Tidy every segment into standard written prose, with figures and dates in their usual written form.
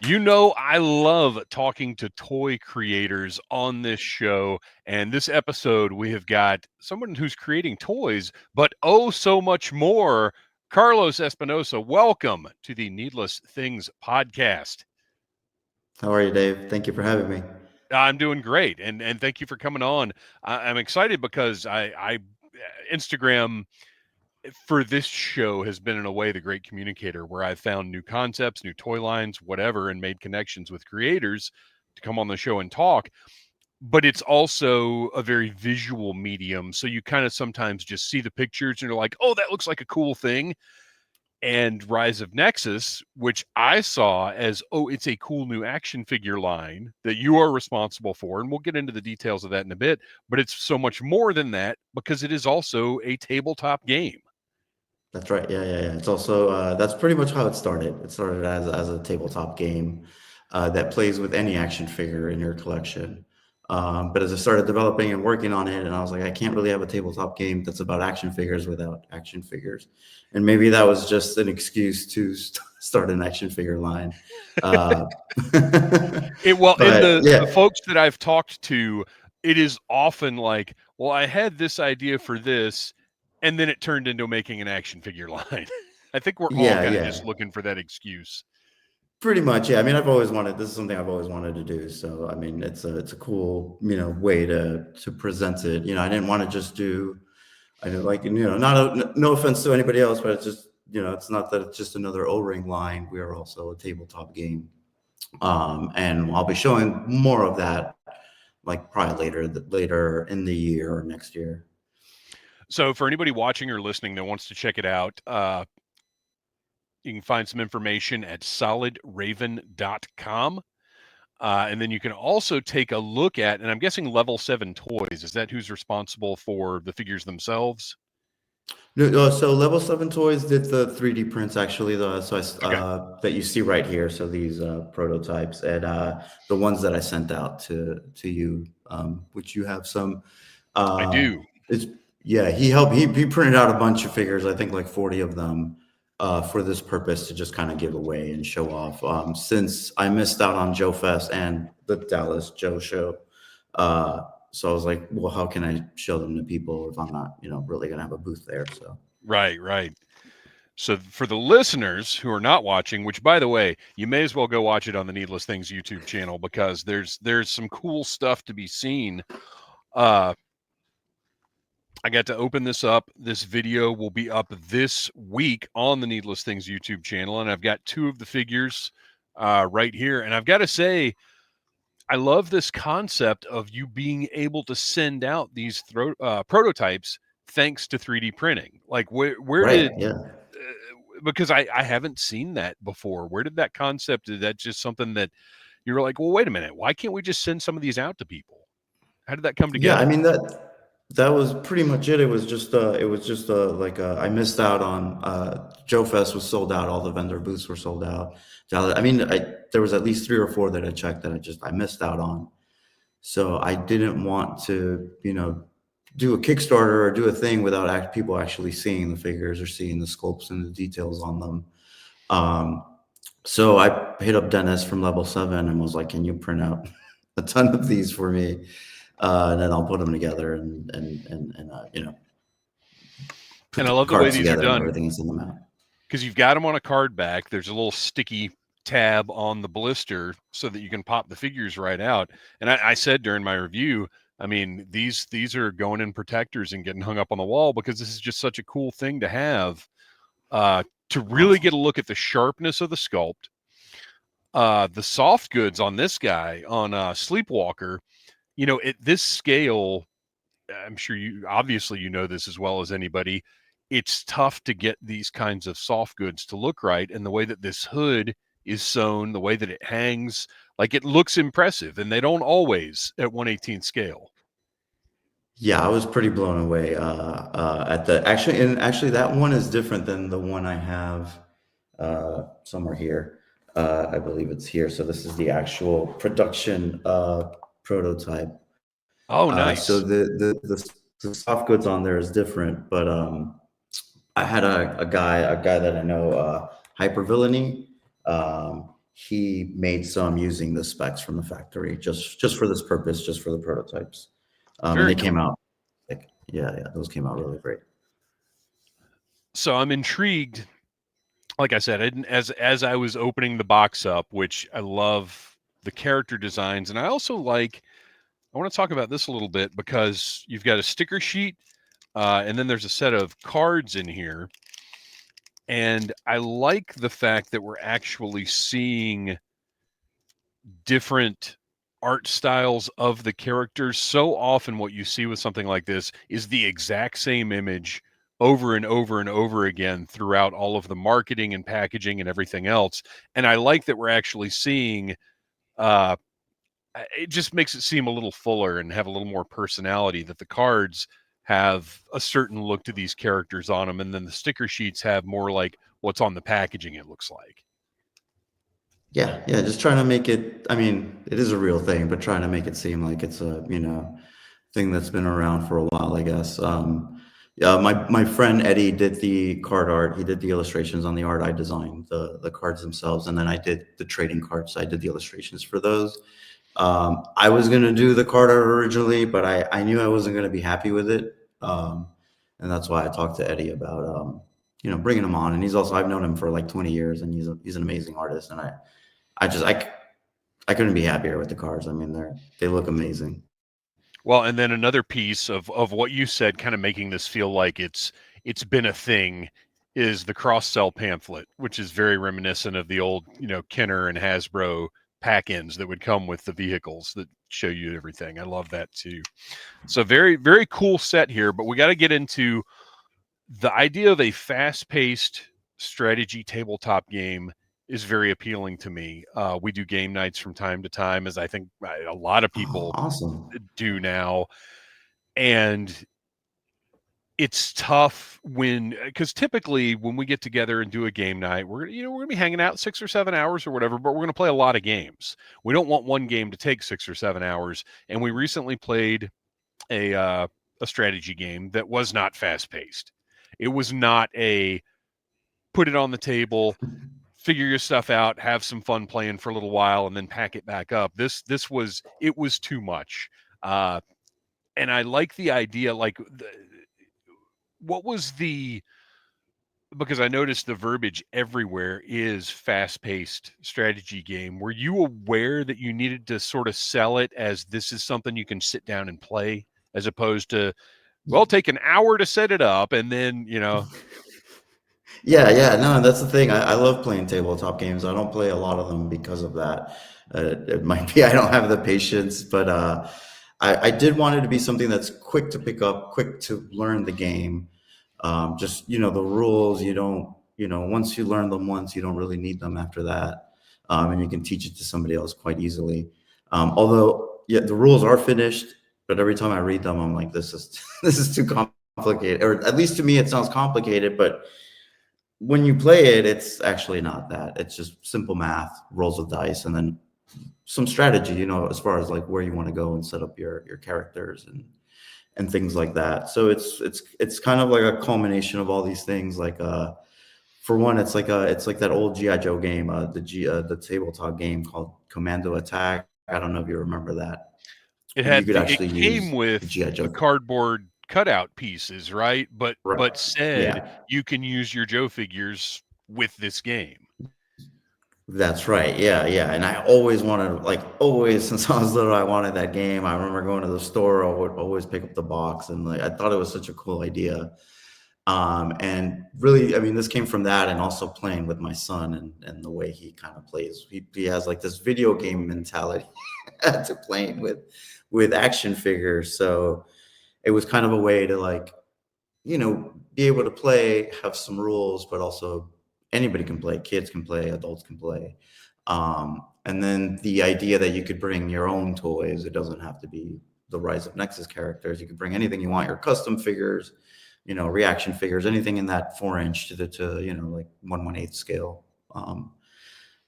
You know, I love talking to toy creators on this show. And this episode, we have got someone who's creating toys, but oh, so much more. Carlos Espinoza, welcome to the Needless Things podcast. How are you, Dave? Thank you for having me. I'm doing great, and thank you for coming on. I'm excited because I Instagram for this show has been in a way the great communicator, where I've found new concepts, new toy lines, whatever, and made connections with creators to come on the show and talk. But it's also a very visual medium, so you kind of sometimes just see the pictures and you're like, oh, that looks like a cool thing. And Rise of Nexus, which I saw as, oh, it's a cool new action figure line that you are responsible for. And we'll get into the details of that in a bit. But it's so much more than that because it is also a tabletop game. That's right. Yeah. It's also that's pretty much how it started. It started as a tabletop game that plays with any action figure in your collection. But as I started developing and working on it, and I was like, I can't really have a tabletop game that's about action figures without action figures. And maybe that was just an excuse to start an action figure line. Uh, Well, in but the yeah, folks that I've talked to, it is often like, well, I had this idea for this, and then it turned into making an action figure line. I think we're all kind of just yeah. looking for that excuse. Pretty much, yeah. I mean, I've always wanted. This is something I've always wanted to do. So, I mean, it's a cool, way to present it. I didn't want to just do. I know, like, no offense to anybody else, but it's just, it's not that it's just another O-ring line. We are also a tabletop game, and I'll be showing more of that, like probably later in the year or next year. So, for anybody watching or listening that wants to check it out, you can find some information at solidraven.com. And then you can also take a look at, and I'm guessing Level 7 Toys. Is that who's responsible for the figures themselves? No, so Level 7 Toys did the 3D prints actually, Okay. that you see right here. So these prototypes and the ones that I sent out to you, which you have some. I Uh, do. it's Yeah, he helped. He printed out a bunch of figures. I think like 40 of them for this purpose to just kind of give away and show off. Since I missed out on Joe Fest and the Dallas Joe Show. So I was like, well, how can I show them to people if I'm not, really going to have a booth there? So, Right. So for the listeners who are not watching, which by the way, you may as well go watch it on the Needless Things YouTube channel, because there's some cool stuff to be seen. I got to open this up. This video will be up this week on the Needless Things YouTube channel, and I've got two of the figures right here. And I've got to say, I love this concept of you being able to send out these prototypes thanks to 3D printing. Like, where right. did Yeah. because I haven't seen that before. Where did that concept? Is that just something that you're like, well, wait a minute, why can't we just send some of these out to people? How did that come Yeah. I together? mean, that was pretty much it. It was just like I missed out on Joe Fest was sold out. All the vendor booths were sold out. I mean, there was at least 3 or 4 that I checked that I missed out on. So I didn't want to, do a Kickstarter or do a thing without people actually seeing the figures or seeing the sculpts and the details on them. Um, so I hit up Dennis from Level 7 and was like, "Can you print out a ton of these for me, and then I'll put them together and put And I the love the way cards these are together and done, everything and send them out." because you've got them on a card back. There's a little sticky tab on the blister so that you can pop the figures right out. And I said during my review, I mean, these are going in protectors and getting hung up on the wall, because this is just such a cool thing to have, to really Awesome. get a look at the sharpness of the sculpt. The soft goods on this guy, on Sleepwalker, at this scale, I'm sure you know this as well as anybody. It's tough to get these kinds of soft goods to look right. And the way that this hood is sewn, the way that it hangs, like, it looks impressive. And they don't always at 1/18 scale. Yeah, I was pretty blown away at the actually that one is different than the one I have somewhere here. I believe it's here. So this is the actual production prototype. Oh, So nice. the soft goods on there is different, but I had a guy that I know, Hypervillainy. he made some using the specs from the factory, just for this purpose, just for the prototypes. And Very they came cool. out like, yeah, those came out really great. So I'm intrigued. Like I said, as I was opening the box up, which I love the character designs, and I also like. I want to talk about this a little bit because you've got a sticker sheet, and then there's a set of cards in here, and I like the fact that we're actually seeing different art styles of the characters. So often what you see with something like this is the exact same image over and over and over again throughout all of the marketing and packaging and everything else. And I like that we're actually seeing uh it just makes it seem a little fuller and have a little more personality, that the cards have a certain look to these characters on them, and then the sticker sheets have more like what's on the packaging, it looks like. Yeah, just trying to make it. I mean, it is a real thing, but trying to make it seem like it's a thing that's been around for a while, I guess. Yeah, my friend Eddie did the card art. He did the illustrations on the art. I designed the cards themselves, and then I did the trading cards. I did the illustrations for those. I was gonna do the card art originally, but I knew I wasn't gonna be happy with it, and that's why I talked to Eddie about bringing him on. And he's also, I've known him for like 20 years, and he's an amazing artist, and I just I couldn't be happier with the cards. I mean, they look amazing. Well, and then another piece of what you said, kind of making this feel like it's been a thing, is the cross sell pamphlet, which is very reminiscent of the old, Kenner and Hasbro pack-ins that would come with the vehicles that show you everything. I love that too. So very, very cool set here, but we got to get into the idea of a fast-paced strategy tabletop game is very appealing to me. We do game nights from time to time, as I think a lot of Oh, people awesome. do now, and it's tough when, because typically when we get together and do a game night, we're gonna be hanging out 6 or 7 hours or whatever, but we're gonna play a lot of games. We don't want one game to take 6 or 7 hours. And we recently played a uh, a strategy game that was not fast paced. It was not a put it on the table, figure your stuff out, have some fun playing for a little while, and then pack it back up. This was, it was too much. Uh, and I like the idea, like what was the, because I noticed the verbiage everywhere is fast-paced strategy game. Were you aware that you needed to sort of sell it as this is something you can sit down and play, as opposed to, well, take an hour to set it up and then, Yeah. No, that's the thing. I love playing tabletop games. I don't play a lot of them because of that. It might be I don't have the patience, but I did want it to be something that's quick to pick up, quick to learn the game. Just the rules. You don't once you learn them once, you don't really need them after that, and you can teach it to somebody else quite easily. Although, yeah, the rules are finished, but every time I read them, I'm like, this is this is too complicated, or at least to me, it sounds complicated, but when you play it, it's actually not that. It's just simple math, rolls of dice, and then some strategy, as far as like where you want to go and set up your characters and things like that. So it's kind of like a culmination of all these things. Like for one, it's like that old GI Joe game, the tabletop game called Commando Attack. I don't know if you remember that. And you could it actually came use the with GI the Joe. cardboard cutout pieces, right? But Right. said Yeah. you can use your Joe figures with this game. That's right. Yeah. And I always wanted, like, always since I was little, I wanted that game. I remember going to the store, I would always pick up the box, and like I thought it was such a cool idea. And really, I mean, this came from that, and also playing with my son and the way he kind of plays. He has like this video game mentality to playing with action figures. So it was kind of a way to like be able to play, have some rules, but also anybody can play. Kids can play, adults can play. And then the idea that you could bring your own toys, it doesn't have to be the Rise of Nexus characters. You could bring anything you want, your custom figures, reaction figures, anything in that 4 inch to like 1/1/8 scale.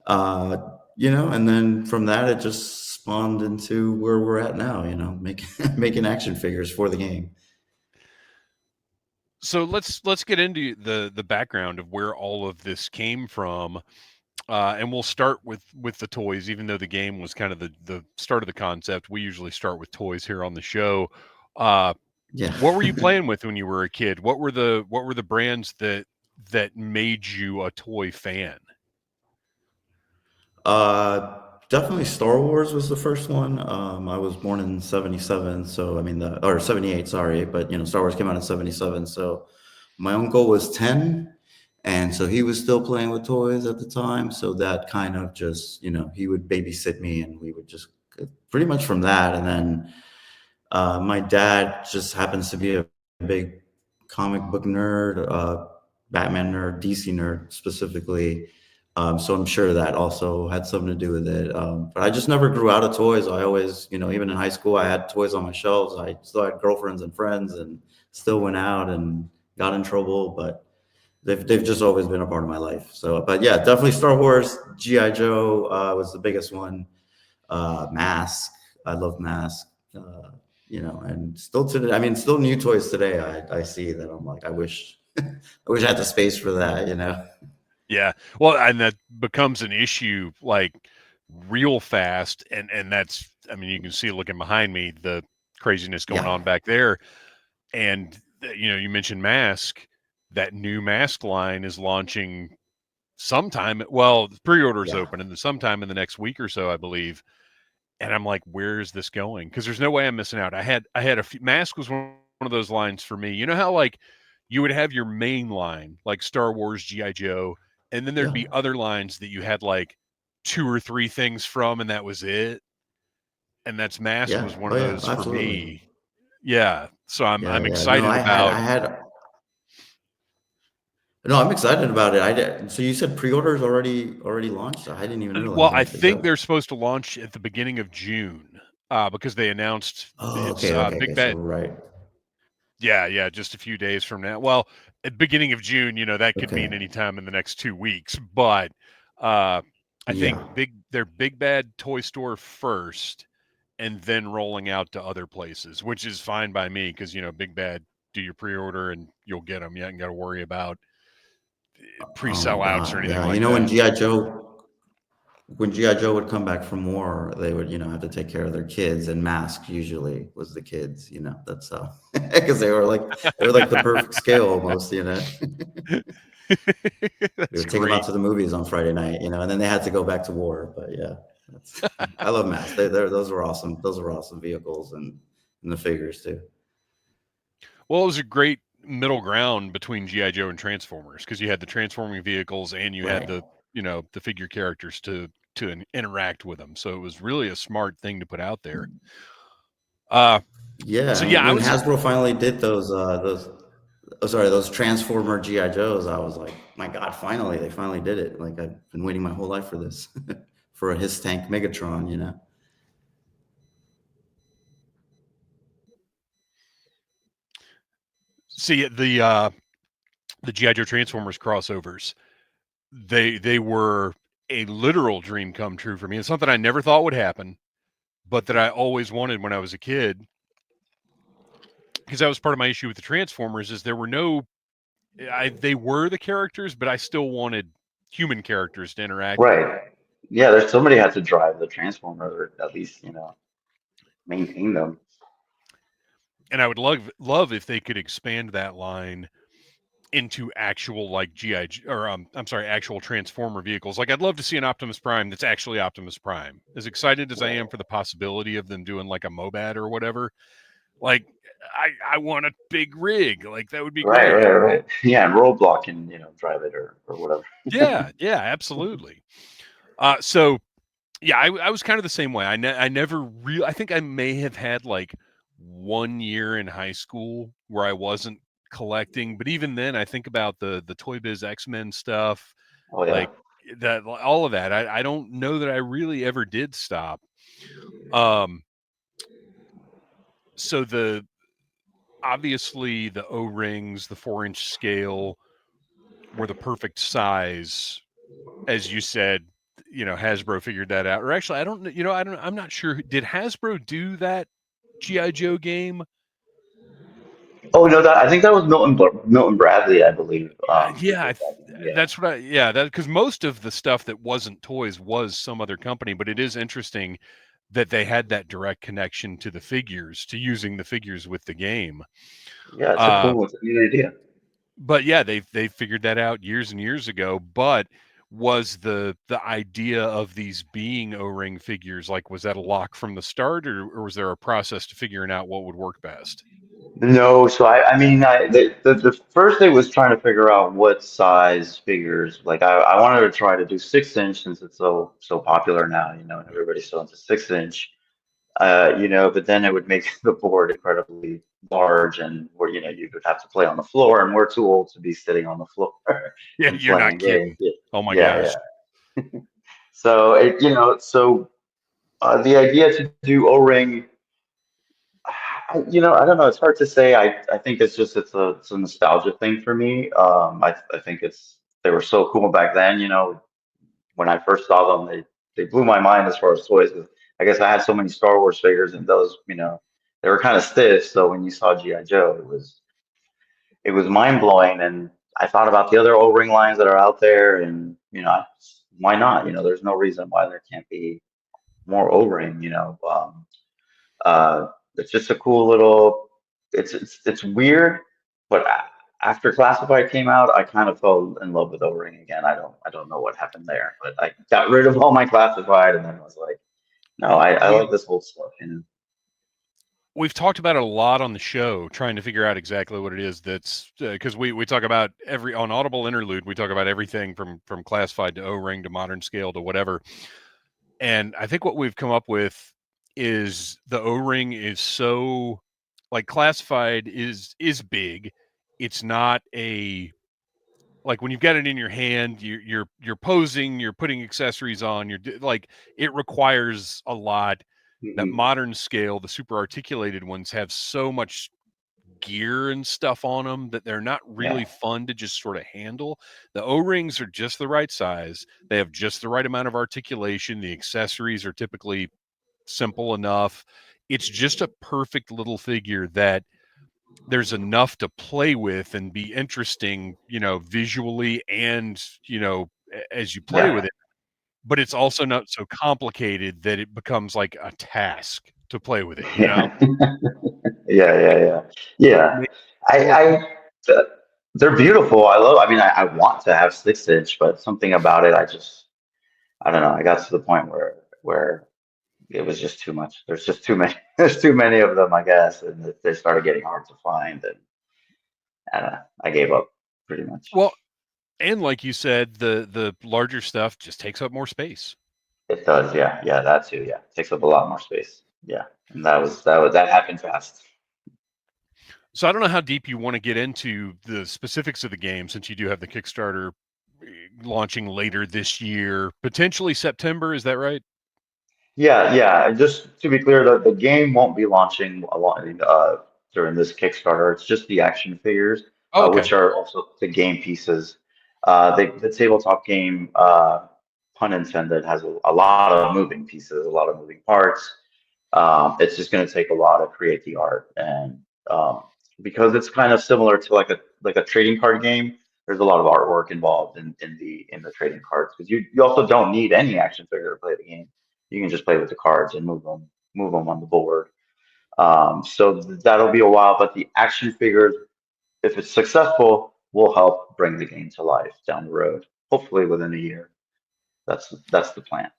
Uh, and then from that, it just spawned into where we're at now, making making action figures for the game. So let's get into the background of where all of this came from. And we'll start with the toys, even though the game was kind of the start of the concept. We usually start with toys here on the show. Uh, Yeah. what were you playing with when you were a kid? What were the brands that made you a toy fan? Definitely Star Wars was the first one. I was born in 77, so I mean or 78, sorry, but Star Wars came out in 77. So my uncle was 10, and so he was still playing with toys at the time. So that kind of just, he would babysit me and we would just pretty much from that. And then my dad just happens to be a big comic book nerd, Batman nerd, DC nerd specifically. So I'm sure that also had something to do with it. But I just never grew out of toys. I always, even in high school, I had toys on my shelves. I still had girlfriends and friends and still went out and got in trouble. But they've just always been a part of my life. So, but yeah, definitely Star Wars, G.I. Joe was the biggest one. Mask. I love Mask. Uh, and still today, I mean, still new toys today. I see that I'm like, I wish, I wish I had the space for that. Yeah. Well, and that becomes an issue like real fast, and that's, I mean, you can see looking behind me the craziness going Yeah, on back there. And you mentioned Mask. That new Mask line is launching sometime. Well, the pre-order is yeah, open, and sometime in the next week or so, I believe. And I'm like, where is this going? Because there's no way I'm missing out. I had a few, Mask was one of those lines for me. You know how like you would have your main line like Star Wars, GI Joe, and then there'd yeah, be other lines that you had like two or three things from, and that was it. And that's Mask yeah. was one Oh of yeah, those for absolutely. me. Yeah. So Yeah, I'm yeah. No, excited I about. had. No, I'm excited about it. I did. So you said pre-orders already launched? I didn't even Well, realize I that. Is think that? they're supposed to launch at the beginning of June, because they announced Oh, it's okay, okay, Big okay. So Bad. right. Yeah, yeah, just a few days from now. Well, at beginning of June, that could Okay. mean anytime in the next 2 weeks, but, uh, I think Yeah. their Big Bad Toy Store first and then rolling out to other places, which is fine by me because, Big Bad, do your pre-order and you'll get them. You ain't gotta worry about Oh my pre-sellouts or God. anything Yeah. like When that. GI Joe would come back from war, they would, have to take care of their kids, and Mask usually was the kids. That's how because they were like the perfect scale almost. We That's would take them out great. to the movies on Friday night, and then they had to go back to war. But yeah, that's I love Mask. Those were awesome. Those were awesome vehicles and the figures too. Well, it was a great middle ground between GI Joe and Transformers because you had the transforming vehicles and you had Right. the figure characters to interact with them. So it was really a smart thing to put out there. Uh, Yeah. so And yeah, I when was Hasbro finally did those oh, sorry, those Transformer GI Joes, I was like, my God, finally, they finally did it. Like I've been waiting my whole life for this, for a his tank Megatron. see the GI Joe Transformers crossovers. They were a literal dream come true for me. It's something I never thought would happen, but that I always wanted when I was a kid. Because that was part of my issue with the Transformers is there were no they were the characters, but I still wanted human characters to interact with. Right. Yeah, there's somebody had to drive the transformer or at least, maintain them. And I would love if they could expand that line into actual like GI or I'm sorry, actual Transformer vehicles. Like I'd love to see an Optimus Prime that's actually Optimus Prime. As excited as I Right. am for the possibility of them doing like a Mobad or whatever, like I want a big rig. Like that would be Right, great. right, right. Yeah, and Roadblock can, drive it or whatever. Yeah, yeah, absolutely. So yeah, I was kind of the same way. I never really. I think I may have had like 1 year in high school where I wasn't collecting, but even then, I think about the Toy Biz X-Men stuff, Oh yeah. like that, all of that. I don't know that I really ever did stop. Um, so the obviously the O-rings, the 4-inch scale were the perfect size, as you said. Hasbro figured that out, or actually, I don't know. I'm not sure. Did Hasbro do that GI Joe game? Oh no, that I think that was Milton Bradley, I believe. Who Yeah, did that game. Yeah. that's what I, yeah, that because most of the stuff that wasn't toys was some other company, but it is interesting that they had that direct connection to the figures, to using the figures with the game. Yeah, Uh, it's a neat idea. but yeah, they figured that out years and years ago. But was the idea of these being O-ring figures, like, was that a lock from the start, or was there a process to figuring out what would work best? No, so I mean, the first thing was trying to figure out what size figures. Like I wanted to try to do 6 inch since it's so popular now, and everybody's so into 6 inch. But then it would make the board incredibly large, and where you would have to play on the floor, and we're too old to be sitting on the floor Yeah, and you're not playing games. kidding. Oh my Yeah, gosh. yeah. So the idea to do O-ring. I don't know. It's hard to say. I think it's a nostalgia thing for me. I think they were so cool back then. When I first saw them, they blew my mind as far as toys. 'Cause I guess I had so many Star Wars figures, and those, they were kind of stiff. So when you saw GI Joe, it was mind blowing. And I thought about the other O-ring lines that are out there, and why not? There's no reason why there can't be more O-ring. Uh, it's just a cool little. It's weird, but after Classified came out, I kind of fell in love with O-ring again. I don't know what happened there, but I got rid of all my Classified, and then was like, no, I like We this old stuff. we've talked about it a lot on the show, trying to figure out exactly what it is that's because we talk about every on Audible Interlude, we talk about everything from classified to O-ring to modern scale to whatever. And I think what we've come up with is the O-ring is so, like, classified is big. It's not a, like, when you've got it in your hand, you're posing, you're putting accessories on, like, it requires a lot. That Hmm. modern scale, the super articulated ones, have so much gear and stuff on them that they're not Yeah, really fun to just sort of handle. The O-rings are just the right size. They have just the right amount of articulation. The accessories are typically simple enough. It's just a perfect little figure that there's enough to play with and be interesting, visually, and, as you play yeah, with it, but it's also not so complicated that it becomes like a task to play with it, yeah, yeah, yeah, yeah, yeah. Make it I, more th- they're beautiful. I mean, I want to have 6 inch, but something about it, I don't know. I got to the point where it was just too much. There's just too many. There's too many of them, I guess, and they started getting hard to find, and I don't know. I gave up pretty much. well, and like you said, the larger stuff just takes up more space. It does, yeah, yeah, that too, yeah. Takes up a lot more space, yeah. And that happened fast. So I don't know how deep you want to get into the specifics of the game, since you do have the Kickstarter launching later this year, potentially September. Is that right? Yeah, yeah. And just to be clear, the game won't be launching during this Kickstarter. It's just the action figures, Oh, okay. which are also the game pieces. The tabletop game, pun intended, has a lot of moving pieces, a lot of moving parts. It's just going to take a lot to create the art, and because it's kind of similar to like a trading card game, there's a lot of artwork involved in the trading cards, because you also don't need any action figure to play the game. You can just play with the cards and move them on the board. So that'll be a while, but the action figures, if it's successful, will help bring the game to life down the road. Hopefully within a year. That's the plan.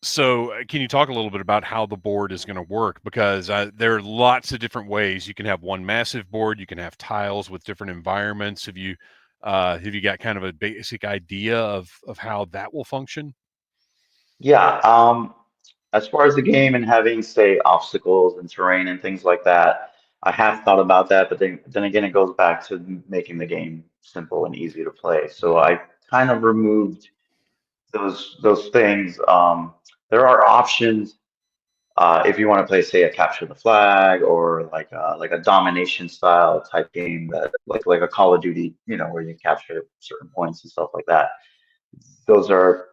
So, can you talk a little bit about how the board is going to work? Because there are lots of different ways. You can have one massive board. You can have tiles with different environments. Have you got kind of a basic idea of how that will function? Yeah. As far as the game and having, say, obstacles and terrain and things like that, I have thought about that, but then again, it goes back to making the game simple and easy to play. So I kind of removed those things. There are options if you want to play, say, a capture the flag, or like a domination style type game, that like a Call of Duty, where you capture certain points and stuff like that. Those are,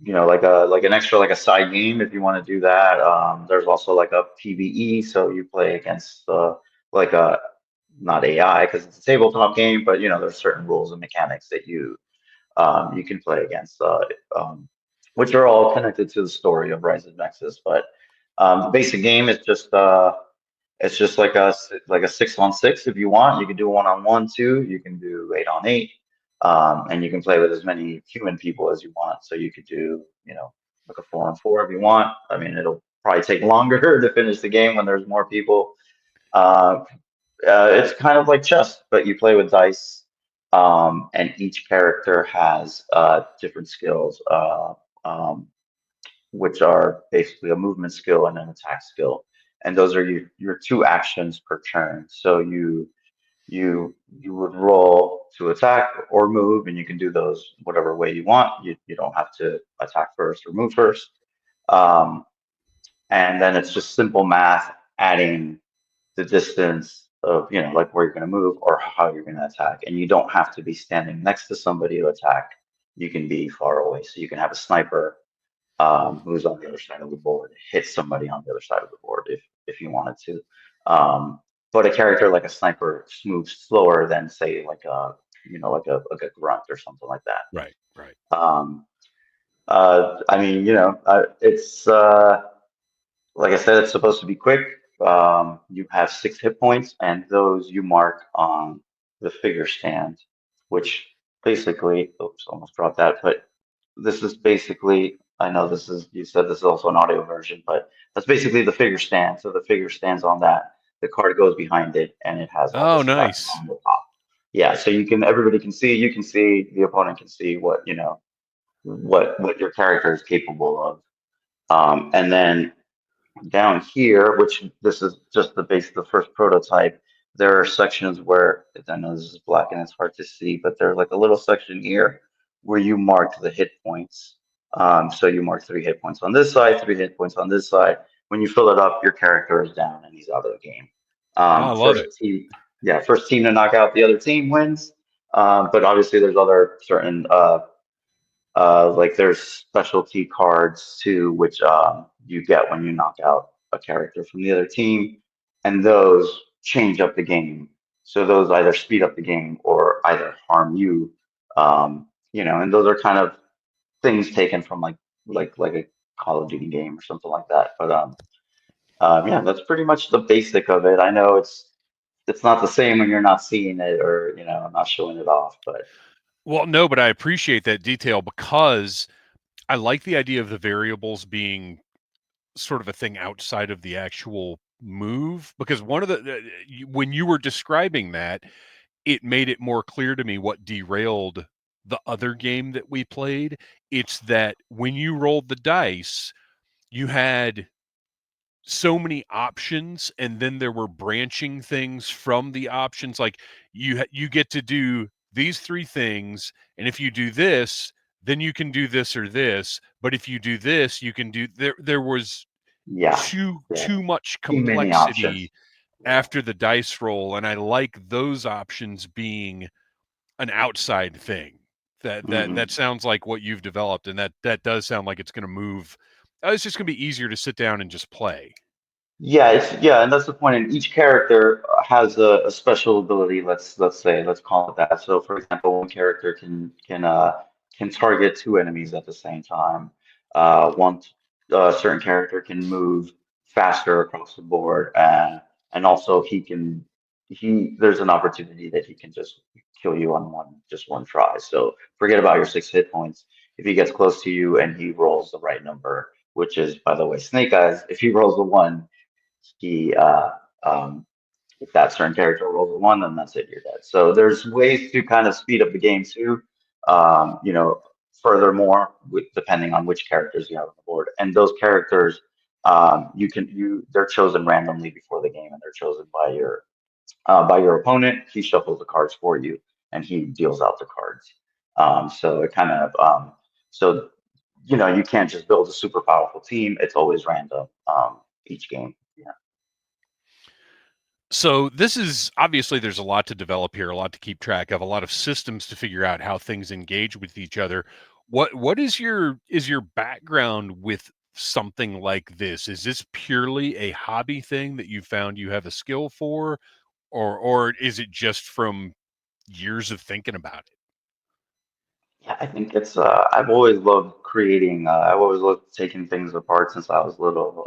like an extra, like a side game if you want to do that. There's also like a PvE, so you play against like not AI because it's a tabletop game, but there's certain rules and mechanics that you can play against, um, which are all connected to the story of Rise of Nexus. But the basic game is just it's just like a 6-on-6 if you want. You can do 1-on-1 too. You can do 8-on-8, and you can play with as many human people as you want. So you could do like a 4-on-4 if you want. I mean, it'll probably take longer to finish the game when there's more people. Uh, it's kind of like chess, but you play with dice, and each character has different skills, which are basically a movement skill and an attack skill, and those are your two actions per turn. So you would roll to attack or move, and you can do those whatever way you want. You don't have to attack first or move first, um, and then it's just simple math adding the distance of like where you're going to move or how you're going to attack, and you don't have to be standing next to somebody to attack. You can be far away, so you can have a sniper, who's on the other side of the board, hit somebody on the other side of the board if you wanted to. But a character like a sniper moves slower than say like a like a grunt or something like that. Right, right. I mean, it's like I said, it's supposed to be quick. You have 6 hit points, and those you mark on the figure stand, which basically, oops, almost dropped that. But this is basically, I know this is, you said this is also an audio version, but that's basically the figure stand. So the figure stands on that. The card goes behind it, and it has all the Oh, specs nice. on the top. Yeah, so everybody can see, you can see, the opponent can see what your character is capable of. And then down here, which this is just the first prototype, there are sections where, I know this is black and it's hard to see, but there's like a little section here where you mark the hit points. So you mark 3 hit points on this side, 3 hit points on this side. When you fill it up, your character is down and he's out of the game. Oh, I love it. First team to knock out the other team wins. But obviously, there's other certain like there's specialty cards too, which you get when you knock out a character from the other team, and those change up the game. So those either speed up the game or either harm you. And those are kind of things taken from like a Call of Duty game or something like that. But yeah, that's pretty much the basic of it. I know it's not the same when you're not seeing it or not showing it off, but Well, no, but I appreciate that detail because I like the idea of the variables being sort of a thing outside of the actual move. Because one of when you were describing that, it made it more clear to me what derailed the other game that we played. It's that when you rolled the dice, you had so many options, and then there were branching things from the options. Like you get to do these 3 things, and if you do this, then you can do this or this. But if you do this, you can do there was yeah, yeah, too much too many options. complexity Yeah. after the dice roll, and I like those options being an outside thing. That Hmm. sounds like what you've developed, and that does sound like it's going to move. It's just going to be easier to sit down and just play. Yeah, and that's the point. And each character has a special ability. Let's call it that. So, for example, one character can target 2 enemies at the same time. One certain character can move faster across the board, and also he there's an opportunity that he can just kill you on one try. So forget about your 6 hit points. If he gets close to you and he rolls the right number, which is, by the way, Snake Eyes, if he rolls a 1, he if that certain character rolls a 1, then that's it, you're dead. So there's ways to kind of speed up the game too. Um, you know, Furthermore, depending on which characters you have on the board, and those characters, they're chosen randomly before the game, and they're chosen by your opponent. He shuffles the cards for you, and he deals out the cards. So it kind of so you can't just build a super powerful team. It's always random, each game. Yeah. So this is obviously there's a lot to develop here, a lot to keep track of, a lot of systems to figure out how things engage with each other. What is your background with something like this? Is this purely a hobby thing that you found you have a skill for? or is it just from years of thinking about it? Yeah, I think it's I've always loved creating. I've always loved taking things apart since I was little.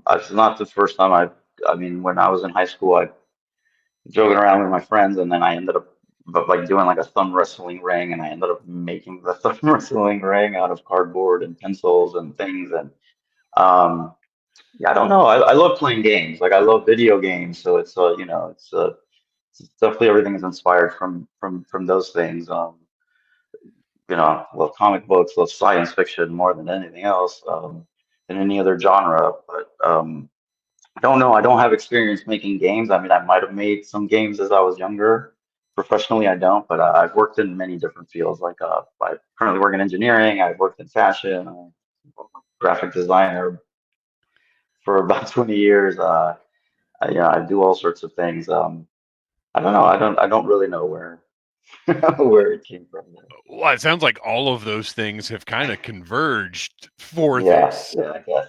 It's not the first time I mean, when I was in high school, I joking around with my friends, and then I ended up like doing like a thumb wrestling ring, and I ended up making the thumb wrestling ring out of cardboard and pencils and things. And um, yeah, I don't know. I love playing games. Like I love video games, so it's you know, it's definitely everything is inspired from those things. You know, love comic books, love science fiction more than anything else, than any other genre. But I don't know. I don't have experience making games. I mean, I might have made some games as I was younger. Professionally, I don't, but I've worked in many different fields. Like I currently work in engineering. I've worked in fashion, graphic designer for about 20 years. Yeah, I do all sorts of things. I don't know. I don't really know where where it came from. Well, it sounds like all of those things have kind of converged for Yeah, this. yeah, I guess.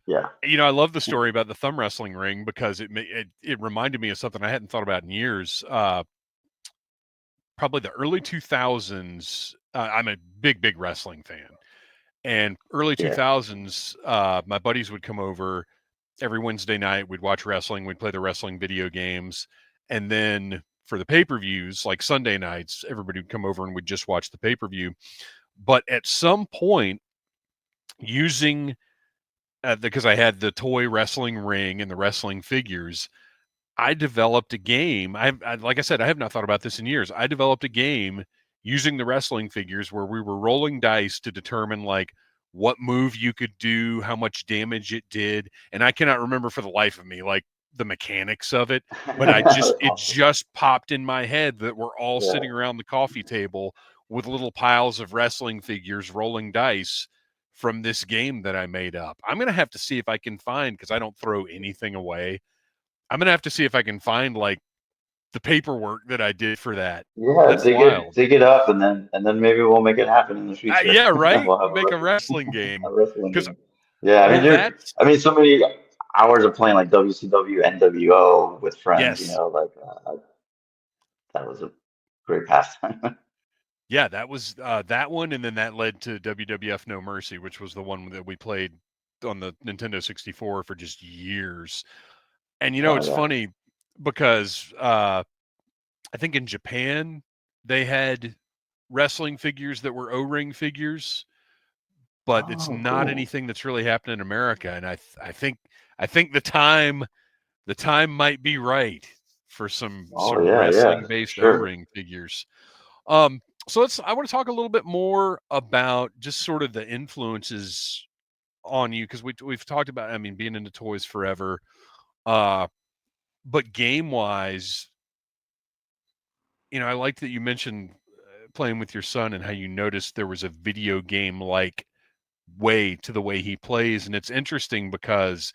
Yeah, I love the story about the thumb wrestling ring because it reminded me of something I hadn't thought about in years. Probably the early 2000s. I'm a big wrestling fan, and early yeah. 2000s, my buddies would come over every Wednesday night. We'd watch wrestling. We'd play the wrestling video games, and then for the pay-per-views, like Sunday nights, everybody would come over and we'd just watch the pay-per-view. But at some point, using because I had the toy wrestling ring and the wrestling figures, I developed a game. Like I said, I have not thought about this in years. I developed a game using the wrestling figures where we were rolling dice to determine like what move you could do, how much damage it did, and I cannot remember for the life of me like the mechanics of it, but That's it awesome. just popped in my head that we're all Yeah, sitting around the coffee table with little piles of wrestling figures rolling dice from this game that I made up. I'm going to have to see if I can find, because I don't throw anything away. I'm gonna have to see if I can find like the paperwork that I did for that. yeah. That's wild. Dig it up, and then maybe we'll make it happen in the future. Yeah, right. We'll have Make a wrestling game a wrestling because game. Yeah, I mean, that's I mean, so many hours of playing like WCW, NWO with friends. You yes, know, like that was a great pastime. yeah, that was that one, and then that led to WWF No Mercy, which was the one that we played on the Nintendo 64 for just years. And Oh it's yeah. funny because I think in Japan they had wrestling figures that were O-ring figures, but it's Oh, not cool. anything that's really happened in America. And I think the time might be right for some Oh sort of yeah, yeah, wrestling for based sure. O-ring figures. So I want to talk a little bit more about just sort of the influences on you because we've talked about, I mean, being into toys forever. Uh, but game wise, I like that you mentioned playing with your son and how you noticed there was a video game like way to the way he plays. And it's interesting because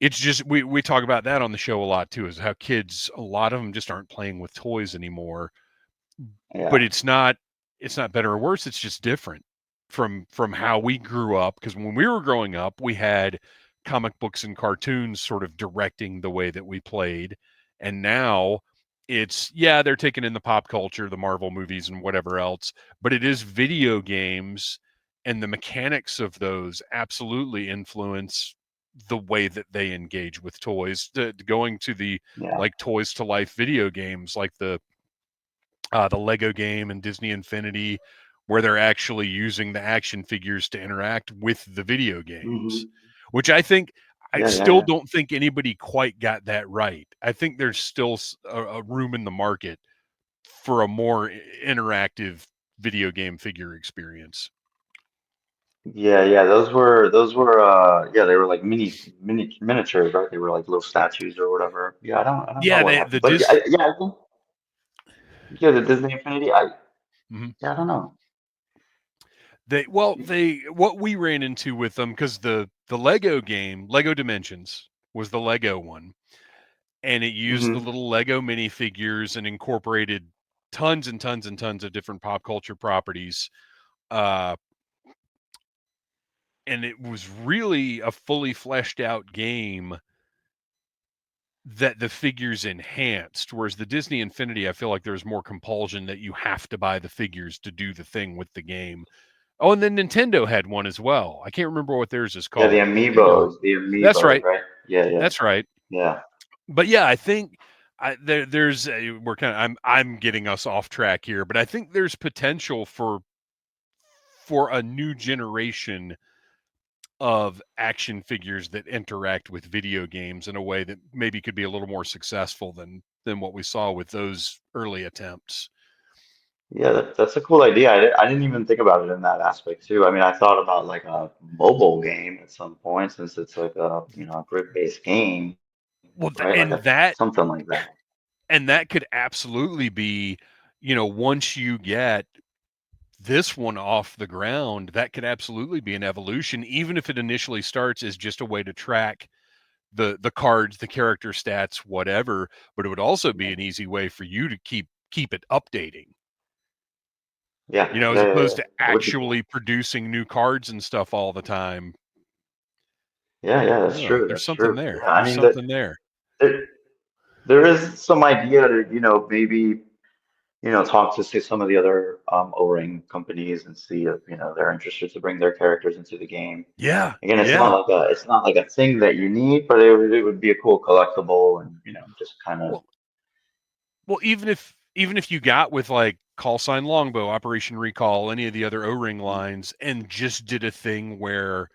it's just we talk about that on the show a lot too, is how kids, a lot of them just aren't playing with toys anymore. But Yeah. it's not better or worse, it's just different from how we grew up, because when we were growing up, we had comic books and cartoons sort of directing the way that we played. And now it's, yeah, they're taking in the pop culture, the Marvel movies and whatever else, but it is video games, and the mechanics of those absolutely influence the way that they engage with toys. Going to the Yeah. like toys to life video games like the Lego game and Disney Infinity, where they're actually using the action figures to interact with the video games, Hmm. which I Yeah, yeah, still yeah. don't think anybody quite got that right. I think there's still a room in the market for a more interactive video game figure experience. Yeah, yeah, those were yeah, they were like miniatures, right? They were like little statues or whatever. Yeah, I don't know Yeah, what the happened. But yeah, Dis. yeah, I think yeah, the Disney Infinity, I Mhm. yeah, I don't know. They what we ran into with them, because the Lego game, Lego Dimensions, was the Lego one, and it used the Hmm. little Lego minifigures and incorporated tons and tons and tons of different pop culture properties. Uh, and it was really a fully fleshed out game that the figures enhanced, whereas the Disney Infinity, I feel like there's more compulsion that you have to buy the figures to do the thing with the game. Oh, and then Nintendo had one as well. I can't remember what theirs is Yeah, the called, but Nintendo. amiibos, the That's amiibos, right. right? Yeah, yeah, That's right. yeah. But yeah, I think we're kind of I'm getting us off track here, but I think there's potential for a new generation of action figures that interact with video games in a way that maybe could be a little more successful than what we saw with those early attempts. Yeah, that's a cool idea. I didn't even think about it in that aspect too. I mean, I thought about like a mobile game at some point, since it's like a, a grid-based game, Well, right? Like a something like that. and that could absolutely be, once you get this one off the ground, that could absolutely be an evolution, even if it initially starts as just a way to track the cards, the character stats, whatever. But it would also be Yeah, an easy way for you to keep it updating. yeah, As yeah, yeah, yeah. opposed to That would be cool. actually producing new cards and stuff all the time. Yeah, yeah, that's Oh, true. there's That's something true. there. Yeah, I There's mean something there. there there is some idea to, maybe, talk to say some of the other O-ring companies and see if, they're interested to bring their characters into the game. Yeah, Again, yeah. it's not like a thing that you need, but it would be a cool collectible, and just kind of Well, well, even if you got with like Call Sign Longbow, Operation Recall, any of the other O-ring lines, and just did a thing where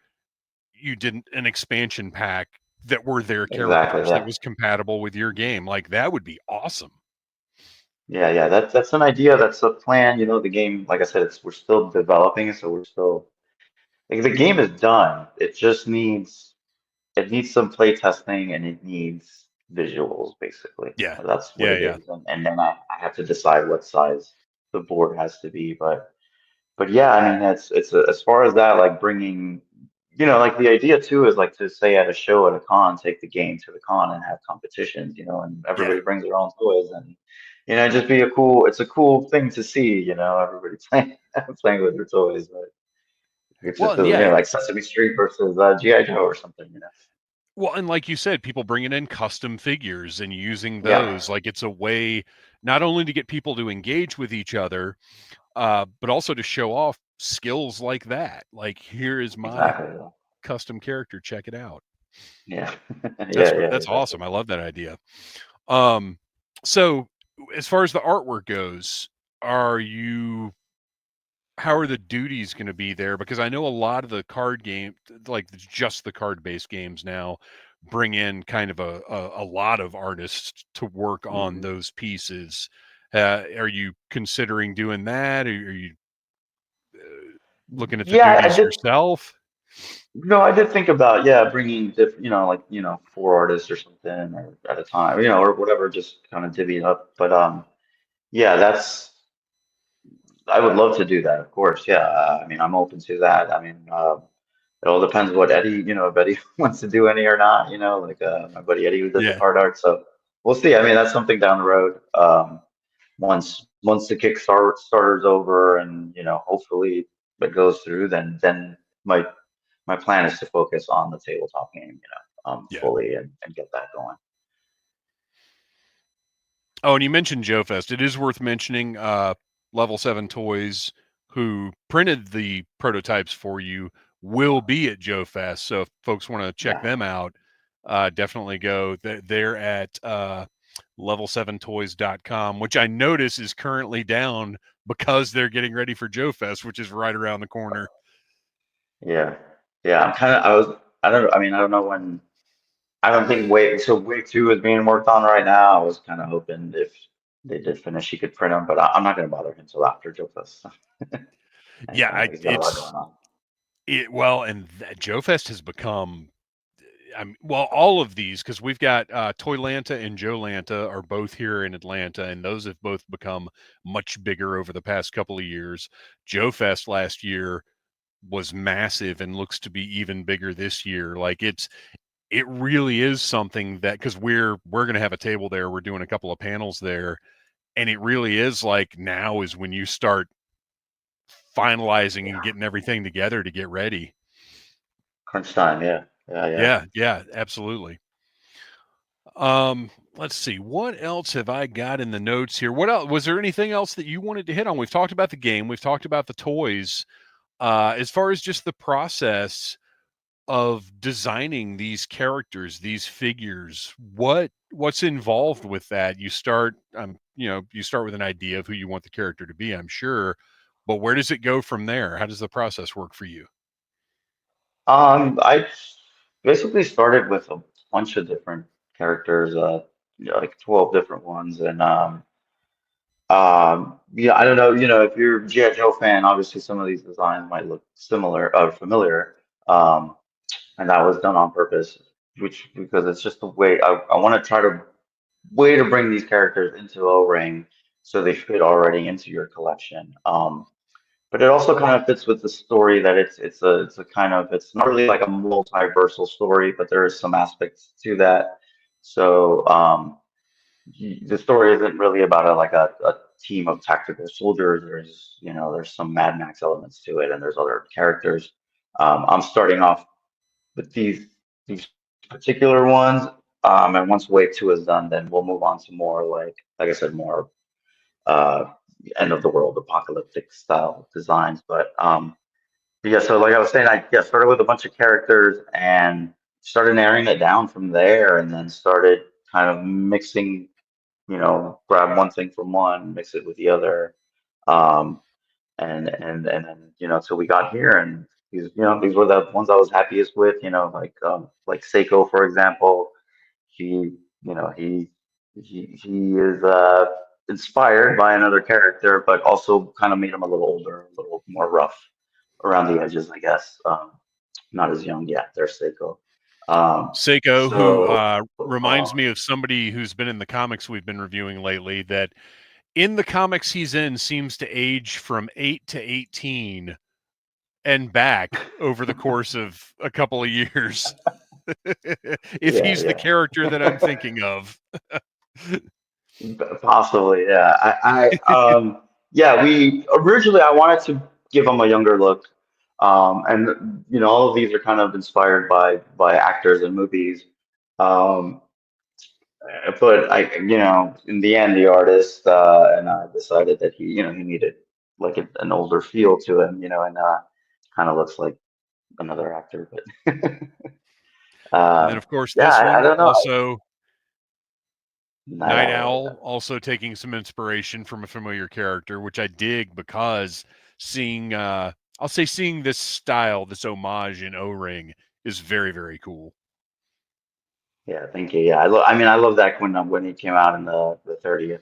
you did an expansion pack that were their exactly, characters that yeah. was compatible with your game, like that would be awesome. Yeah, yeah, that's an idea, that's a plan. The game, like I said, we're still developing, so we're still like the game is done. It needs some play testing, and it needs visuals, basically. Yeah, That's what yeah, it yeah, is. And then I have to decide what size the board has to be. But yeah, I mean, as far as that, like bringing, like the idea too is like to say at a show at a con, take the game to the con and have competitions, and yeah. everybody brings their own toys, and just it's a cool thing to see, everybody playing playing with their toys. But it's Well, just and yeah, like Sesame Street versus GI Joe or something. well, and like you said, people bringing in custom figures and using Yeah, those, like it's a way not only to get people to engage with each other, but also to show off skills like that. Like, here is my exactly. custom character. Check it out. Yeah, yeah, That's yeah, that's exactly. awesome. I love that idea. Um, so as far as the artwork goes, are you how are the duties going to be there? Because I know a lot of the card game, like just the card based games now, bring in kind of a lot of artists to work on Hmm. those pieces. Are you considering doing that? Are you looking at the Yeah, I duties did. yourself? No, I did think about, yeah, bringing like four artists or something, or at a time, or whatever, just kind of divvy it up. But yeah, I would love to do that, of course. Yeah, I mean, I'm open to that. I mean, it all depends what Eddie, if Eddie wants to do any or not. Like my buddy Eddie who does the Yeah, card art. So we'll see. I mean, that's something down the road. Once the starter's over, and hopefully it goes through, then my my plan is to focus on the tabletop game, yeah. fully, and get that going. Oh, and you mentioned Joe Fest. It is worth mentioning Level 7 Toys, who printed the prototypes for you, will be at Joe Fest. So if folks want to check Yeah, them out, definitely go. They're at level7toys.com, which I notice is currently down because they're getting ready for Joe Fest, which is right around the corner. yeah, yeah. I don't, I mean, I don't know when. I don't think wave two is being worked on right now. I was kind of hoping if they did finish, he could print them, but I'm not going to bother him until after Joe Fest. Yeah, I know he's got a lot going on. well, and Joe Fest has become well, all of these, because we've got Toylanta and Joe Lanta are both here in Atlanta, and those have both become much bigger over the past couple of years. Joe Fest last year was massive and looks to be even bigger this year. Like it really is something that because we're going to have a table there, we're doing a couple of panels there, and it really is like now is when you start finalizing and Yeah, getting everything together to get ready. crunch time. Yeah, yeah, yeah. Yeah, yeah, absolutely. Let's see. What else have I got in the notes here? What else was there anything else that you wanted to hit on? We've talked about the game, we've talked about the toys. As far as just the process of designing these characters, these figures, what's involved with that? You start you start with an idea of who you want the character to be, I'm sure, but where does it go from there? How does the process work for you? I basically started with a bunch of different characters, like 12 different ones, and yeah, I don't know, if you're a G.I. Joe fan, obviously some of these designs might look similar or familiar, um, and that was done on purpose, which because it's just the way I want to try to way to bring these characters into O-Ring so they fit already into your collection. But it also kind of fits with the story that it's a kind of it's not really like a multiversal story, but there is some aspects to that. So the story isn't really about a team of tactical soldiers. There's some Mad Max elements to it, and there's other characters. I'm starting off with these particular ones, and once Wave 2 is done, then we'll move on to more like I said, more uh, end of the world apocalyptic style designs. But yeah, so like I was saying, I started with a bunch of characters and started narrowing it down from there, and then started kind of mixing, grab one thing from one, mix it with the other, um, and then till we got here, and these were the ones I was happiest with, like Seiko, for example. He you know he is inspired by another character, but also kind of made him a little older, a little more rough around the edges, I guess. Not as young yet. There's Seiko. Seiko, who So reminds me of somebody who's been in the comics we've been reviewing lately, that in the comics he's in seems to age from 8 to 18 and back over the course of a couple of years. If yeah, he's the yeah. character that I'm thinking of. Possibly, yeah. Yeah, we originally I wanted to give them a younger look, and all of these are kind of inspired by actors and movies. Um, but in the end, the artist and I decided that he needed like an older feel to him, and kind of looks like another actor. But And then, of course, yeah, this I one don't know. also Night Night Owl, Owl, also taking some inspiration from a familiar character, which I dig because seeing, I'll say, seeing this style, this homage in O-Ring is very, very cool. yeah, thank you. Yeah, I love that when he came out in the 30th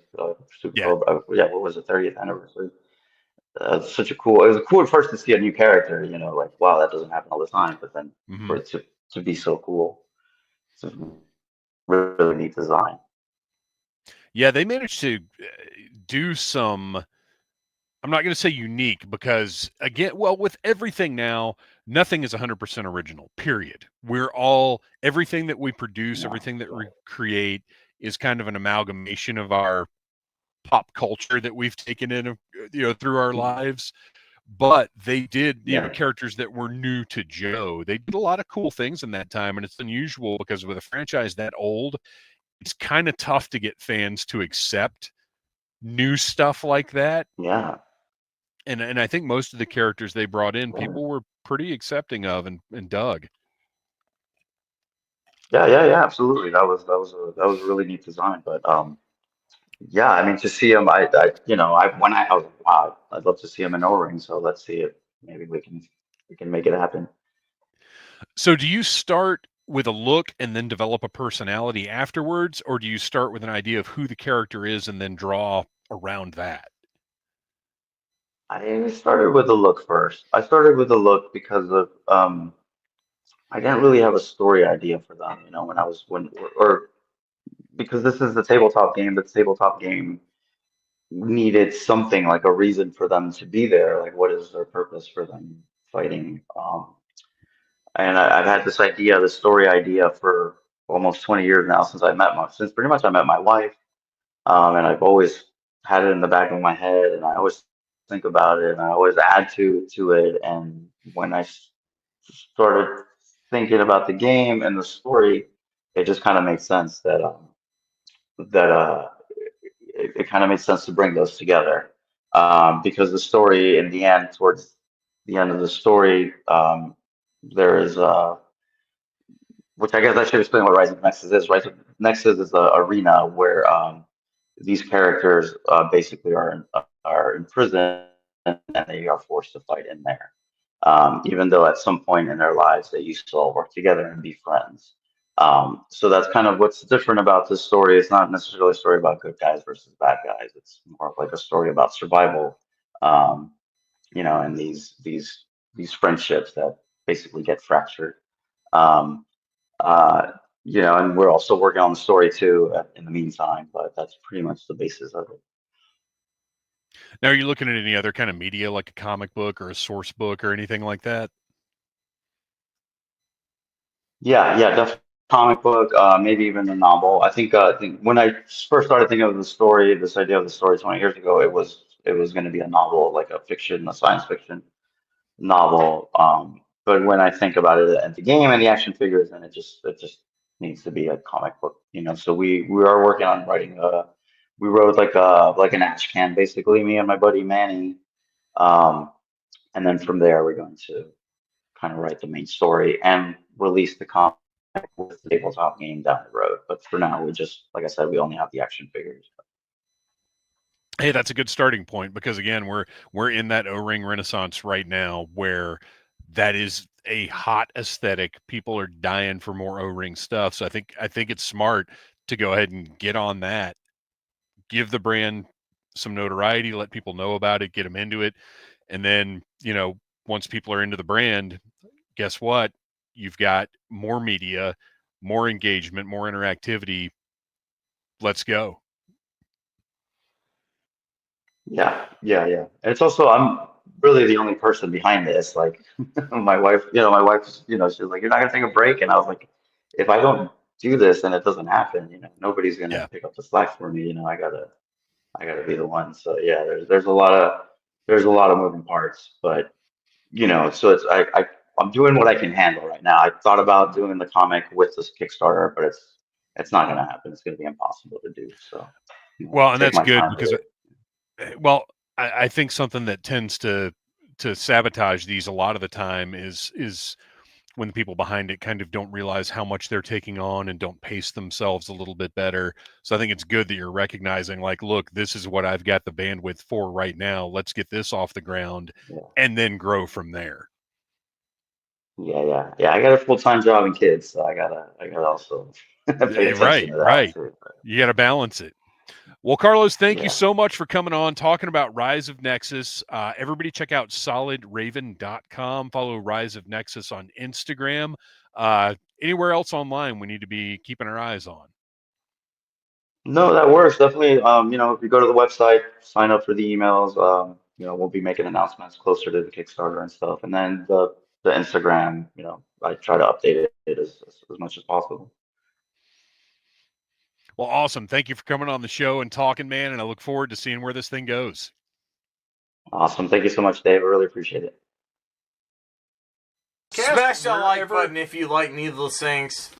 Super Yeah. Bowl. Yeah, what was the 30th anniversary? Such a cool. It was cool at first to see a new character. Like wow, that doesn't happen all the time. But then Hmm. for it to be so cool, it's a really neat design. Yeah, they managed to do some, I'm not going to say unique because, again, well, with everything now, nothing is 100% original, period. Everything that we produce, No, everything that we right. create is kind of an amalgamation of our pop culture that we've taken in, through our lives. But they did, Yeah, characters that were new to Joe. They did a lot of cool things in that time. And it's unusual because with a franchise that old, it's kind of tough to get fans to accept new stuff like that. yeah, And I think most of the characters they brought in, right. people were pretty accepting of and dug. Yeah. Absolutely. That was a really neat design. But yeah, I mean to see him, I was like, wow, I'd love to see him in O-Ring. So let's see if maybe we can make it happen. So do you start with a look and then develop a personality afterwards, or do you start with an idea of who the character is and then draw around that? I started with the look first. I started with the look because of I didn't really have a story idea for them, when I was when or because this is the tabletop game. The tabletop game needed something like a reason for them to be there. Like, what is their purpose for them fighting? And I've had this idea, this story idea, for almost 20 years now since pretty much I met my wife. And I've always had it in the back of my head, and I always think about it, and I always add to it. And when I started thinking about the game and the story, it just kind of makes sense that it kind of made sense to bring those together, because the story in the end, towards the end of the story, there is which I guess I should explain what Rise of Nexus is. Rise of Nexus is an arena where these characters basically are in prison, and they are forced to fight in there. Even though at some point in their lives they used to all work together and be friends. So that's kind of what's different about this story. It's not necessarily a story about good guys versus bad guys. It's more of like a story about survival, um, and these friendships that basically get fractured. Um, uh, and we're also working on the story too in the meantime, but that's pretty much the basis of it. Now, are you looking at any other kind of media, like a comic book or a source book or anything like that? Yeah, yeah, definitely comic book, maybe even a novel. I think when I first started thinking of the story, this idea of the story 20 years ago, it was going to be a novel, like a science fiction novel. But when I think about it and the game and the action figures, then it just needs to be a comic book. So we are working on writing we wrote like an ash can, basically, me and my buddy Manny. Um, and then from there we're going to kind of write the main story and release the comic with the tabletop game down the road. But for now, like I said, we only have the action figures. Hey, that's a good starting point because again, we're in that O-ring renaissance right now where that is a hot aesthetic. People are dying for more O-ring stuff. So I think it's smart to go ahead and get on that, give the brand some notoriety, let people know about it, get them into it. And then, once people are into the brand, guess what? You've got more media, more engagement, more interactivity. Let's go. Yeah, yeah, yeah. And it's also, I'm really the only person behind this. Like my wife, she's like, "You're not gonna take a break," and I was like, "If I don't do this and it doesn't happen, nobody's gonna Yeah. pick up the slack for me. I gotta be the one." So yeah, there's a lot of moving parts, but so I'm doing what I can handle right now. I thought about doing the comic with this Kickstarter, but it's not gonna happen. It's gonna be impossible to do. So, Well, and take that's my good time with because, it. well, I think something that tends to sabotage these a lot of the time is when the people behind it kind of don't realize how much they're taking on and don't pace themselves a little bit better. So I think it's good that you're recognizing, like, look, this is what I've got the bandwidth for right now. Let's get this off the ground Yeah. and then grow from there. Yeah, yeah, yeah. I got a full-time job and kids, so I gotta also pay attention Right, to that right. too. You got to balance it. Well, Carlos, thank you Yeah. so much for coming on, talking about Rise of Nexus. Everybody check out solidraven.com. Follow Rise of Nexus on Instagram. Anywhere else online we need to be keeping our eyes on? No, that works. Definitely. If you go to the website, sign up for the emails. We'll be making announcements closer to the Kickstarter and stuff. And then the Instagram, I try to update it as much as possible. Well, awesome. Thank you for coming on the show and talking, man. And I look forward to seeing where this thing goes. Awesome. Thank you so much, Dave. I really appreciate it. Smash that like button if you like Needless Things.